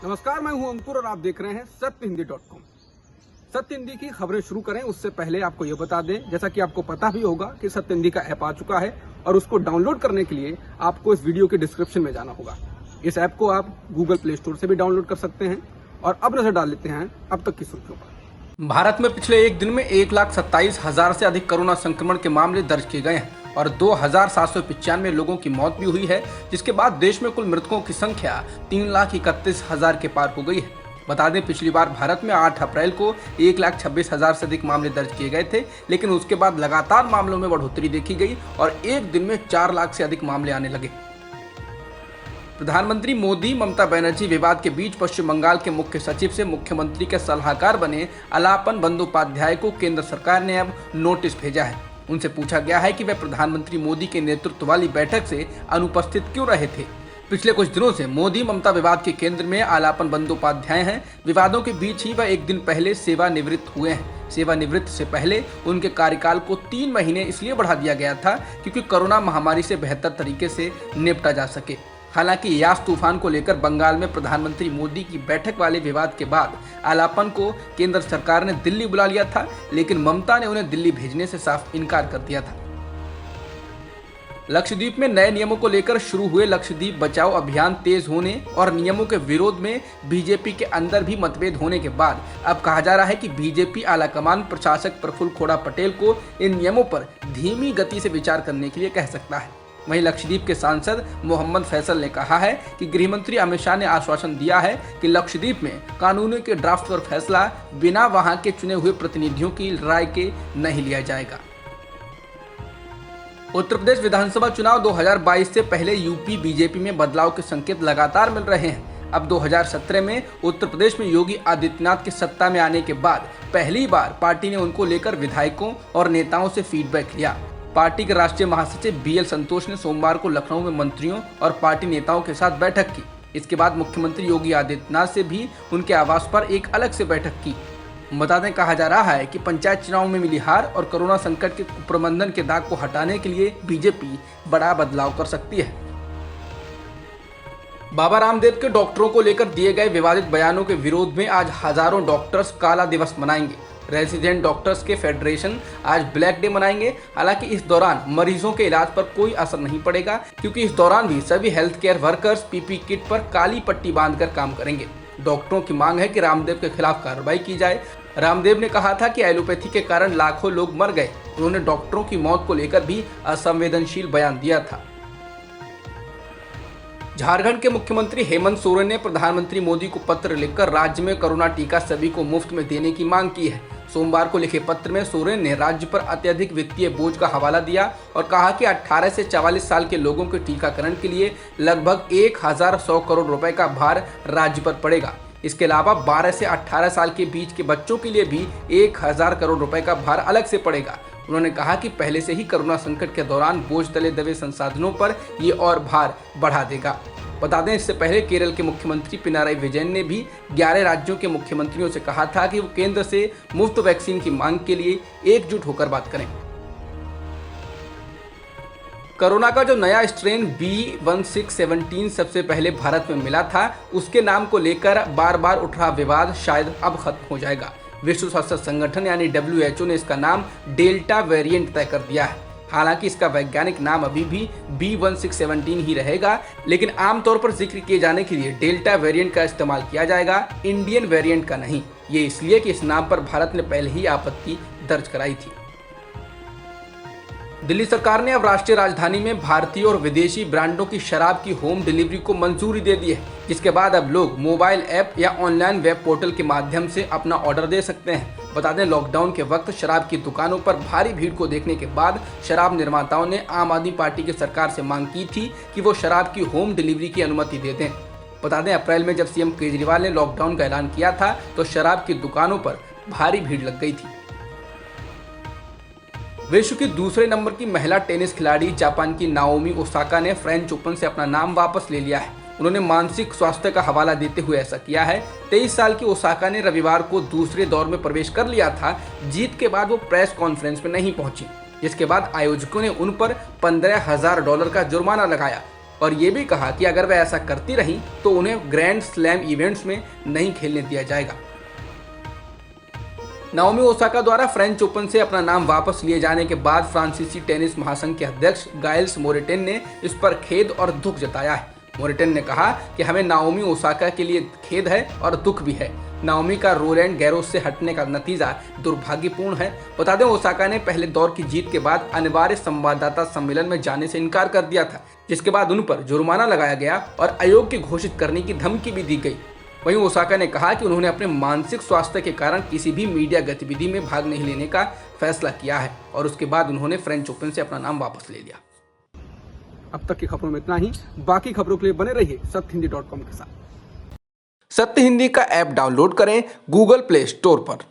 नमस्कार, मैं हूं अंकुर और आप देख रहे हैं सत्यहिंदी.com। सत्य हिंदी की खबरें शुरू करें उससे पहले आपको यह बता दें, जैसा कि आपको पता भी होगा कि सत्य हिंदी का ऐप आ चुका है और उसको डाउनलोड करने के लिए आपको इस वीडियो के डिस्क्रिप्शन में जाना होगा। इस ऐप को आप गूगल प्ले स्टोर से भी डाउनलोड कर सकते हैं। और अब नजर डाल लेते हैं अब तक की सुर्खियों पर। भारत में पिछले एक दिन में 1,27,000 से अधिक कोरोना संक्रमण के मामले दर्ज किए गए हैं और 2,795 लोगों की मौत भी हुई है, जिसके बाद देश में कुल मृतकों की संख्या 3,31,000 के पार हो गई है। बता दें, पिछली बार भारत में 8 अप्रैल को 1,26,000 से अधिक मामले दर्ज किए गए थे, लेकिन उसके बाद लगातार मामलों में बढ़ोतरी देखी गई और एक दिन में 4 लाख से अधिक मामले आने लगे। प्रधानमंत्री मोदी ममता बनर्जी विवाद के बीच पश्चिम बंगाल के मुख्य सचिव से मुख्यमंत्री के सलाहकार बने अलापन बंदोपाध्याय को केंद्र सरकार ने अब नोटिस भेजा है। उनसे पूछा गया है कि वे प्रधानमंत्री मोदी के नेतृत्व वाली बैठक से अनुपस्थित क्यों रहे थे। पिछले कुछ दिनों से मोदी ममता विवाद के केंद्र में आलापन बंदोपाध्याय हैं। विवादों के बीच ही वह एक दिन पहले सेवानिवृत्त हुए हैं। सेवानिवृत्त से पहले उनके कार्यकाल को 3 महीने इसलिए बढ़ा दिया गया था क्योंकि कोरोना महामारी से बेहतर तरीके से निपटा जा सके। हालांकि यास तूफान को लेकर बंगाल में प्रधानमंत्री मोदी की बैठक वाले विवाद के बाद आलापन को केंद्र सरकार ने दिल्ली बुला लिया था, लेकिन ममता ने उन्हें दिल्ली भेजने से साफ इनकार कर दिया था। लक्षद्वीप में नए नियमों को लेकर शुरू हुए लक्षद्वीप बचाओ अभियान तेज होने और नियमों के विरोध में बीजेपी के अंदर भी मतभेद होने के बाद अब कहा जा रहा है कि बीजेपी आलाकमान प्रशासक प्रफुल्ल खोड़ा पटेल को इन नियमों पर धीमी गति से विचार करने के लिए कह सकता है। वहीं लक्षद्वीप के सांसद मोहम्मद फैसल ने कहा है कि गृहमंत्री अमित शाह ने आश्वासन दिया है कि लक्षद्वीप में कानूनों के ड्राफ्ट पर फैसला बिना वहां के चुने हुए प्रतिनिधियों की राय के नहीं लिया जाएगा। उत्तर प्रदेश विधानसभा चुनाव 2022 से पहले यूपी बीजेपी में बदलाव के संकेत लगातार मिल रहे हैं। अब 2017 में उत्तर प्रदेश में योगी आदित्यनाथ के सत्ता में आने के बाद पहली बार पार्टी ने उनको लेकर विधायकों और नेताओं से फीडबैक लिया। पार्टी के राष्ट्रीय महासचिव BL संतोष ने सोमवार को लखनऊ में मंत्रियों और पार्टी नेताओं के साथ बैठक की। इसके बाद मुख्यमंत्री योगी आदित्यनाथ से भी उनके आवास पर एक अलग से बैठक की। बता दें, कहा जा रहा है कि पंचायत चुनाव में मिली हार और कोरोना संकट के प्रबंधन के दाग को हटाने के लिए बीजेपी बड़ा बदलाव कर सकती है। बाबा रामदेव के डॉक्टरों को लेकर दिए गए विवादित बयानों के विरोध में आज हजारों डॉक्टर्स काला दिवस मनाएंगे। रेजिडेंट डॉक्टर्स के फेडरेशन आज ब्लैक डे मनाएंगे। हालांकि इस दौरान मरीजों के इलाज पर कोई असर नहीं पड़ेगा, क्योंकि इस दौरान भी सभी health care workers PP kit पर काली पट्टी बांधकर काम करेंगे। डॉक्टरों की मांग है कि रामदेव के खिलाफ कार्रवाई की जाए। रामदेव ने कहा था कि एलोपैथी के कारण लाखों लोग मर गए। उन्होंने डॉक्टरों की मौत को लेकर भी असंवेदनशील बयान दिया था। झारखंड के मुख्यमंत्री हेमंत सोरेन ने प्रधानमंत्री मोदी को पत्र लिखकर राज्य में कोरोना टीका सभी को मुफ्त में देने की मांग की है। सोमवार को लिखे पत्र में सोरेन ने राज्य पर अत्यधिक वित्तीय बोझ का हवाला दिया और कहा कि 18 से 44 साल के लोगों के टीकाकरण के लिए लगभग 1,100 करोड़ रुपए का भार राज्य पर पड़ेगा। इसके अलावा 12 से 18 साल के बीच के बच्चों के लिए भी 1,000 करोड़ रुपए का भार अलग से पड़ेगा। उन्होंने कहा कि पहले से ही कोरोना संकट के दौरान बोझ तले दबे संसाधनों पर ये और भार बढ़ा देगा। बता दें, इससे पहले केरल के मुख्यमंत्री पिनाराई विजयन ने भी 11 राज्यों के मुख्यमंत्रियों से कहा था कि वो केंद्र से मुफ्त वैक्सीन की मांग के लिए एकजुट होकर बात करें। कोरोना का जो नया स्ट्रेन B1617 सबसे पहले भारत में मिला था, उसके नाम को लेकर बार बार उठ रहा विवाद शायद अब खत्म हो जाएगा। विश्व स्वास्थ्य संगठन यानी WHO ने इसका नाम डेल्टा वेरिएंट तय कर दिया है। हालांकि इसका वैज्ञानिक नाम अभी भी B1617 ही रहेगा, लेकिन आमतौर पर जिक्र किए जाने के लिए डेल्टा वेरिएंट का इस्तेमाल किया जाएगा, इंडियन वेरिएंट का नहीं। ये इसलिए कि इस नाम पर भारत ने पहले ही आपत्ति दर्ज कराई थी। दिल्ली सरकार ने अब राष्ट्रीय राजधानी में भारतीय और विदेशी ब्रांडों की शराब की होम डिलीवरी को मंजूरी दे दी है, जिसके बाद अब लोग मोबाइल ऐप या ऑनलाइन वेब पोर्टल के माध्यम से अपना ऑर्डर दे सकते हैं। बता दें, लॉकडाउन के वक्त शराब की दुकानों पर भारी भीड़ को देखने के बाद शराब निर्माताओं ने आम आदमी पार्टी की सरकार से मांग की थी कि वो शराब की होम डिलीवरी की अनुमति दे दें। बता दें, अप्रैल में जब CM केजरीवाल ने लॉकडाउन का ऐलान किया था तो शराब की दुकानों पर भारी भीड़ लग गई थी। विश्व की दूसरे नंबर की महिला टेनिस खिलाड़ी जापान की नाओमी ओसाका ने फ्रेंच ओपन से अपना नाम वापस ले लिया है। उन्होंने मानसिक स्वास्थ्य का हवाला देते हुए ऐसा किया है। 23 साल की ओसाका ने रविवार को दूसरे दौर में प्रवेश कर लिया था। जीत के बाद वो प्रेस कॉन्फ्रेंस में नहीं पहुंची, जिसके बाद आयोजकों ने उन पर $15,000 का जुर्माना लगाया। और ये भी कहा कि अगर वह ऐसा करती रही तो उन्हें ग्रैंड स्लैम इवेंट्स में नहीं खेलने दिया जाएगा। नाओमी ओसाका द्वारा फ्रेंच ओपन से अपना नाम वापस लिए जाने के बाद फ्रांसीसी टेनिस महासंघ के अध्यक्ष गाइल्स मोरेटिन ने इस पर खेद और दुख जताया है। मोरेटिन ने कहा कि हमें नाओमी ओसाका के लिए खेद है और दुख भी है। नाओमी का रोलैंड गैरोस से हटने का नतीजा दुर्भाग्यपूर्ण है। बता दें, ओसाका ने पहले दौर की जीत के बाद अनिवार्य संवाददाता सम्मेलन में जाने से इनकार कर दिया था, जिसके बाद उन पर जुर्माना लगाया गया और अयोग्य घोषित करने की धमकी भी दी गई। वहीं ओसाका ने कहा कि उन्होंने अपने मानसिक स्वास्थ्य के कारण किसी भी मीडिया गतिविधि में भाग नहीं लेने का फैसला किया है और उसके बाद उन्होंने फ्रेंच ओपन से अपना नाम वापस ले लिया। अब तक की खबरों में इतना ही। बाकी खबरों के लिए बने रहिए सत्यहिंदी.com के साथ। सत्य हिंदी का ऐप डाउनलोड करें गूगल प्ले स्टोर पर।